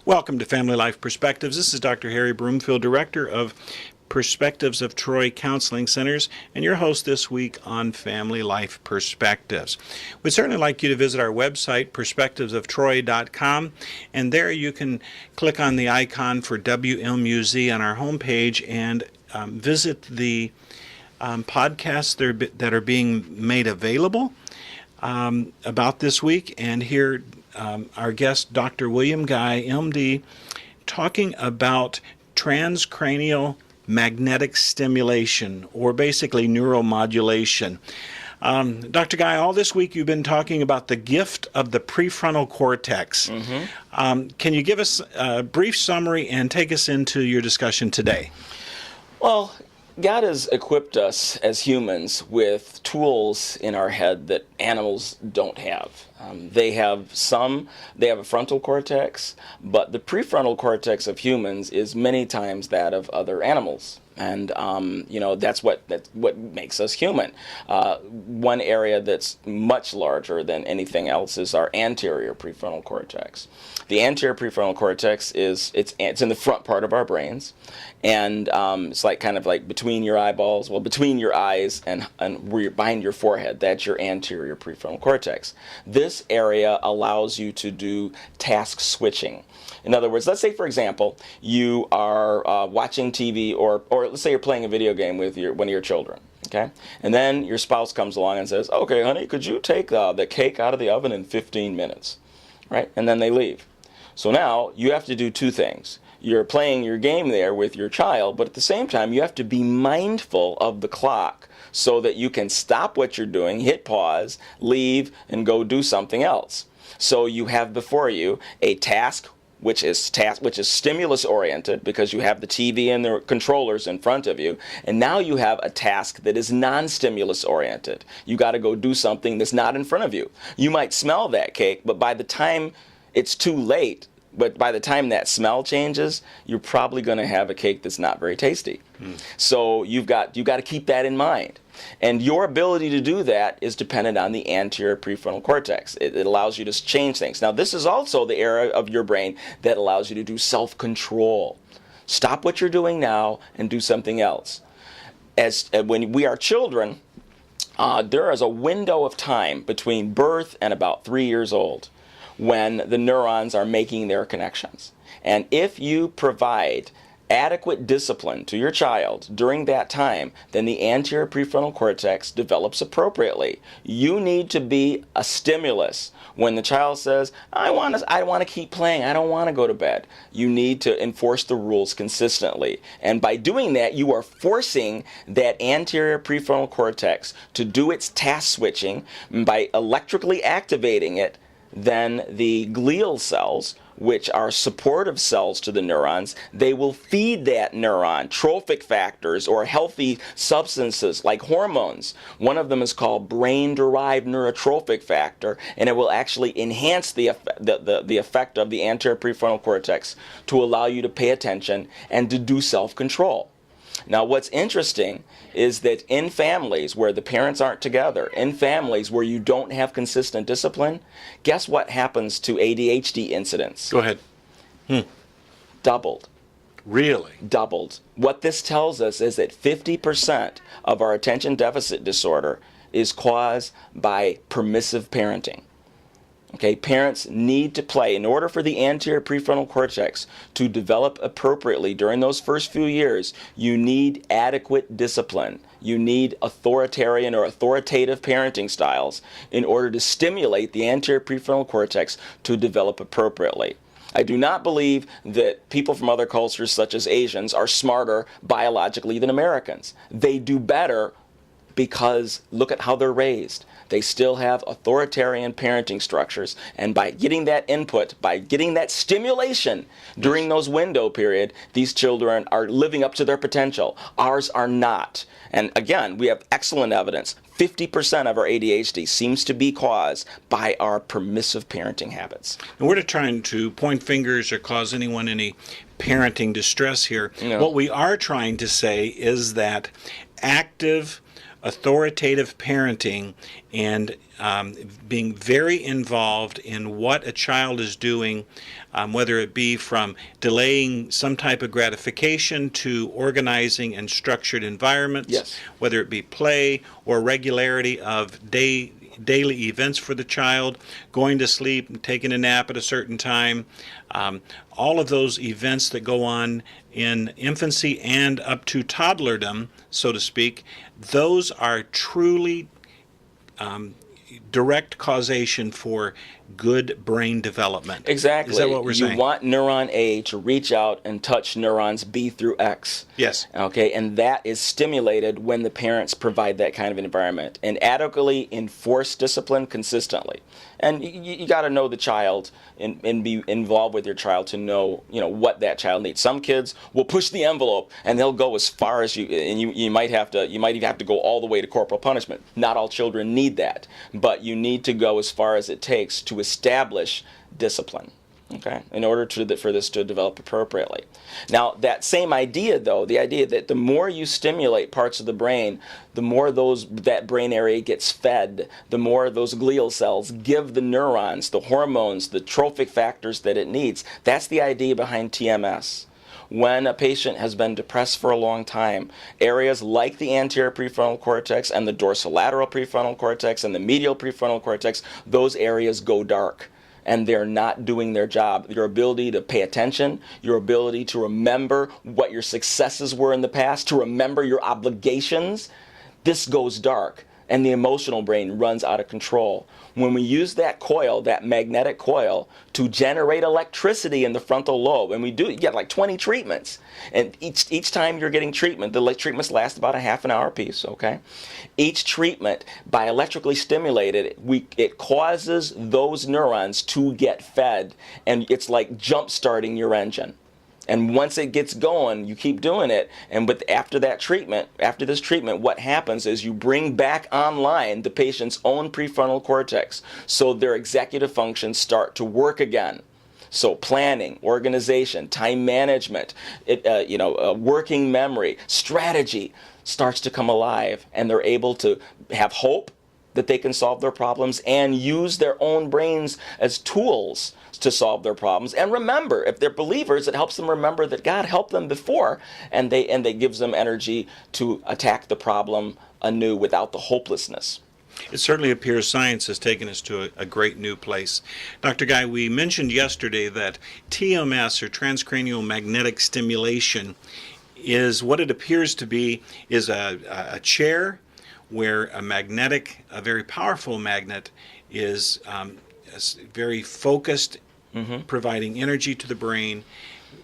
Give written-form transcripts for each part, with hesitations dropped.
Welcome to Family Life Perspectives. This is Dr. Harry Broomfield, Director of Perspectives of Troy Counseling Centers, and your host this week on Family Life Perspectives. We'd certainly like you to visit our website, perspectivesoftroy.com, and there you can click on the icon for WMUZ on our homepage and visit the podcasts that are being made available about this week, and hear our guest, Dr. William Guy, MD, talking about transcranial magnetic stimulation, or basically neuromodulation. Dr. Guy, all this week you've been talking about the gift of the prefrontal cortex. Can you give us a brief summary and take us into your discussion today? Well, God has equipped us as humans with tools in our head that animals don't have. They have a frontal cortex, but the prefrontal cortex of humans is many times that of other animals. And that's what makes us human. One area that's much larger than anything else is our anterior prefrontal cortex. The anterior prefrontal cortex it's in the front part of our brains, and it's kind of like between your eyeballs, between your eyes and where you're behind your forehead. That's your anterior prefrontal cortex. This area allows you to do task switching. In other words, let's say, for example, you are watching TV, or let's say you're playing a video game with one of your children, okay? And then your spouse comes along and says, "Okay, honey, could you take the cake out of the oven in 15 minutes?" Right? And then they leave. So now you have to do two things. You're playing your game there with your child, but at the same time, you have to be mindful of the clock so that you can stop what you're doing, hit pause, leave, and go do something else. So you have before you a task which is stimulus oriented, because you have the TV and the controllers in front of you, and now you have a task that is non-stimulus oriented. You got to go do something that's not in front of you. You might smell that cake, but by the time it's too late, but by the time that smell changes, you're probably going to have a cake that's not very tasty. So you've got to keep that in mind. And your ability to do that is dependent on the anterior prefrontal cortex. It allows you to change things. Now, this is also the area of your brain that allows you to do self-control. Stop what you're doing now and do something else. When we are children, there is a window of time between birth and about 3 years old when the neurons are making their connections. And if you provide adequate discipline to your child during that time, then the anterior prefrontal cortex develops appropriately. You need to be a stimulus. When the child says, I want to keep playing, I don't want to go to bed, you need to enforce the rules consistently. And by doing that, you are forcing that anterior prefrontal cortex to do its task switching. By electrically activating it, then the glial cells, which are supportive cells to the neurons, they will feed that neuron trophic factors or healthy substances like hormones. One of them is called brain-derived neurotrophic factor, and it will actually enhance the effect of the anterior prefrontal cortex to allow you to pay attention and to do self-control. Now, what's interesting is that in families where the parents aren't together, in families where you don't have consistent discipline, guess what happens to ADHD incidents? Go ahead. Doubled. Really? Doubled. What this tells us is that 50% of our attention deficit disorder is caused by permissive parenting. Okay, parents need to play. In order for the anterior prefrontal cortex to develop appropriately during those first few years, you need adequate discipline. You need authoritarian or authoritative parenting styles in order to stimulate the anterior prefrontal cortex to develop appropriately. I do not believe that people from other cultures, such as Asians, are smarter biologically than Americans. They do better because look at how they're raised. They still have authoritarian parenting structures, and by getting that input, by getting that stimulation during those window period, these children are living up to their potential. Ours are not. And again, we have excellent evidence. 50% of our ADHD seems to be caused by our permissive parenting habits. And we're not trying to point fingers or cause anyone any parenting distress here. No. What we are trying to say is that active authoritative parenting and being very involved in what a child is doing, whether it be from delaying some type of gratification to organizing and structured environments, Yes. whether it be play or regularity of daily events for the child, going to sleep, taking a nap at a certain time, all of those events that go on in infancy and up to toddlerdom, so to speak, those are truly direct causation for good brain development. Exactly. Is that what we're saying? You want neuron A to reach out and touch neurons B through X. Yes. Okay, and that is stimulated when the parents provide that kind of environment and adequately enforce discipline consistently. And you got to know the child and be involved with your child to know, what that child needs. Some kids will push the envelope and they'll go as far as you, and you might even have to go all the way to corporal punishment. Not all children need that, but you need to go as far as it takes to establish discipline. Okay, in order for this to develop appropriately. Now, that same idea, though, the idea that the more you stimulate parts of the brain, the more that brain area gets fed, the more those glial cells give the neurons, the hormones, the trophic factors that it needs. That's the idea behind TMS. When a patient has been depressed for a long time, areas like the anterior prefrontal cortex and the dorsolateral prefrontal cortex and the medial prefrontal cortex, those areas go dark. And they're not doing their job. Your ability to pay attention, your ability to remember what your successes were in the past, to remember your obligations, this goes dark. And the emotional brain runs out of control. When we use that coil, that magnetic coil, to generate electricity in the frontal lobe, and you get like 20 treatments. And each time you're getting treatment, the treatments last about a half an hour piece, okay? Each treatment, by electrically stimulated, it causes those neurons to get fed, and it's like jump-starting your engine. And once it gets going, you keep doing it. But after this treatment, what happens is you bring back online the patient's own prefrontal cortex, so their executive functions start to work again. So planning, organization, time management, working memory, strategy starts to come alive, and they're able to have hope that they can solve their problems and use their own brains as tools to solve their problems. And remember, if they're believers, it helps them remember that God helped them before, and they gives them energy to attack the problem anew without the hopelessness. It certainly appears science has taken us to a great new place. Dr. Guy, we mentioned yesterday that TMS, or Transcranial Magnetic Stimulation, is what it appears to be is a chair where a very powerful magnet is very focused, providing energy to the brain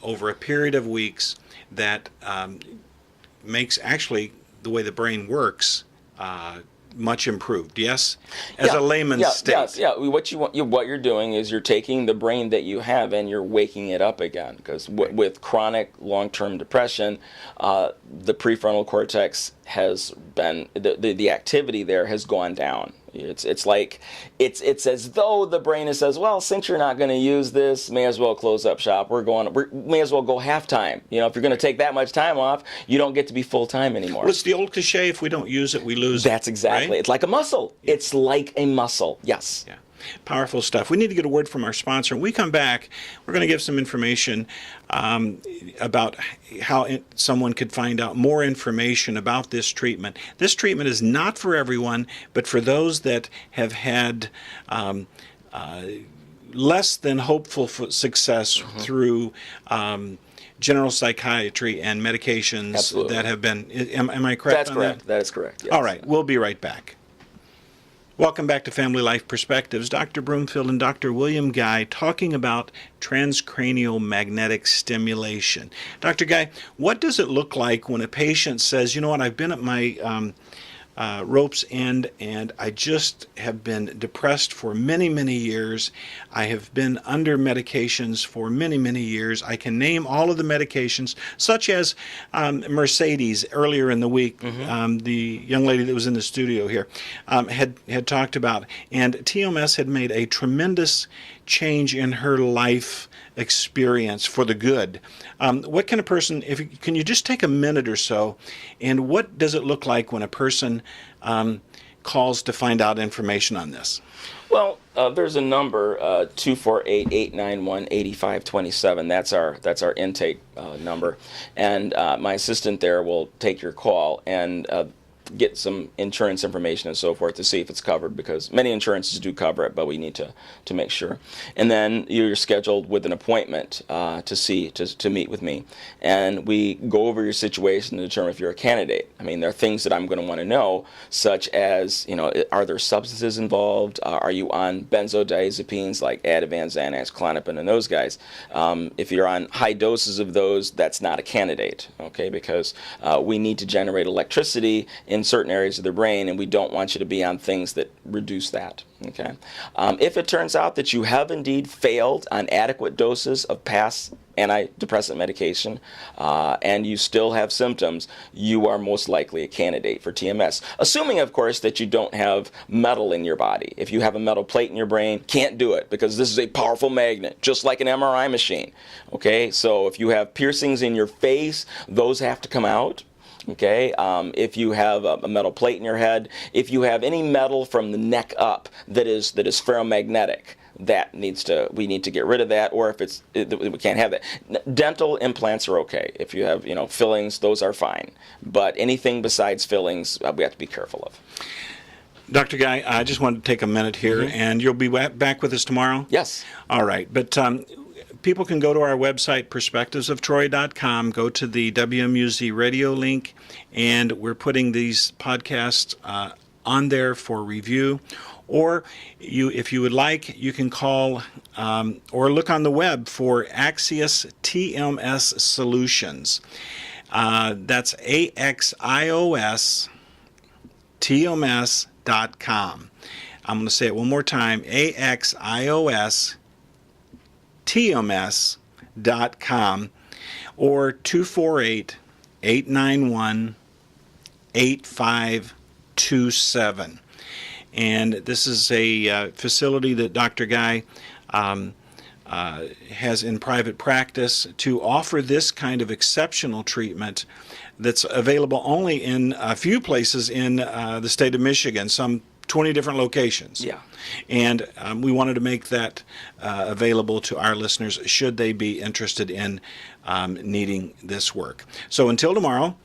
over a period of weeks that makes actually the way the brain works much improved. Yes, as a layman's state. Yeah. What you're doing is you're taking the brain that you have and you're waking it up again. Because with chronic long-term depression, the prefrontal cortex has been the activity there has gone down. It's as though the brain says, well, since you're not going to use this, may as well close up shop. May as well go half-time. If you're going to take that much time off, you don't get to be full-time anymore. Well, it's the old cliche, if we don't use it, we lose That's exactly. Right? It's like a muscle. Yeah. It's like a muscle. Yes. Yeah. Powerful stuff. We need to get a word from our sponsor. When we come back, we're going to give some information about how someone could find out more information about this treatment. This treatment is not for everyone, but for those that have had less than hopeful success through general psychiatry and medications Absolutely. that have been. Am I correct? That's on correct. That? That is correct. Yes. All right. We'll be right back. Welcome back to Family Life Perspectives. Dr. Broomfield and Dr. William Guy talking about transcranial magnetic stimulation. Dr. Guy, what does it look like when a patient says, you know what, I've been at my rope's end and I just have been depressed for many, many years. I have been under medications for many, many years. I can name all of the medications, such as Mercedes earlier in the week, the young lady that was in the studio here, had talked about. And TMS had made a tremendous change in her life experience for the good. What can a person, can you just take a minute or so, and what does it look like when a person calls to find out information on this? Well, there's a number, 248-891-8527. That's our intake number, and my assistant there will take your call and get some insurance information and so forth to see if it's covered, because many insurances do cover it, but we need to make sure. And then you're scheduled with an appointment to meet with me, and we go over your situation to determine if you're a candidate. I mean, there are things that I'm going to want to know, such as, are there substances involved? Are you on benzodiazepines like Ativan, Xanax, Klonopin, and those guys? If you're on high doses of those, that's not a candidate, okay? Because we need to generate electricity in certain areas of the brain, and we don't want you to be on things that reduce that. Okay. If it turns out that you have indeed failed on adequate doses of past antidepressant medication, and you still have symptoms, you are most likely a candidate for TMS. Assuming, of course, that you don't have metal in your body. If you have a metal plate in your brain, can't do it, because this is a powerful magnet, just like an MRI machine. Okay. So if you have piercings in your face, those have to come out. Okay, if you have a metal plate in your head, if you have any metal from the neck up that is ferromagnetic, we need to get rid of that, or if we can't have that. Dental implants are okay. If you have fillings, those are fine. But anything besides fillings, we have to be careful of. Dr. Guy, I just wanted to take a minute here, and you'll be back with us tomorrow? Yes. All right, but people can go to our website, perspectivesoftroy.com, go to the WMUZ radio link, and we're putting these podcasts on there for review. Or if you would like, you can call or look on the web for Axios TMS Solutions. That's AXIOS TMS.com. I'm going to say it one more time, AXIOS TMS.com, or 248-891-8527. And this is a facility that Dr. Guy has in private practice to offer this kind of exceptional treatment that's available only in a few places in the state of Michigan, some 20 different locations. Yeah. And we wanted to make that available to our listeners should they be interested in needing this work. So until tomorrow,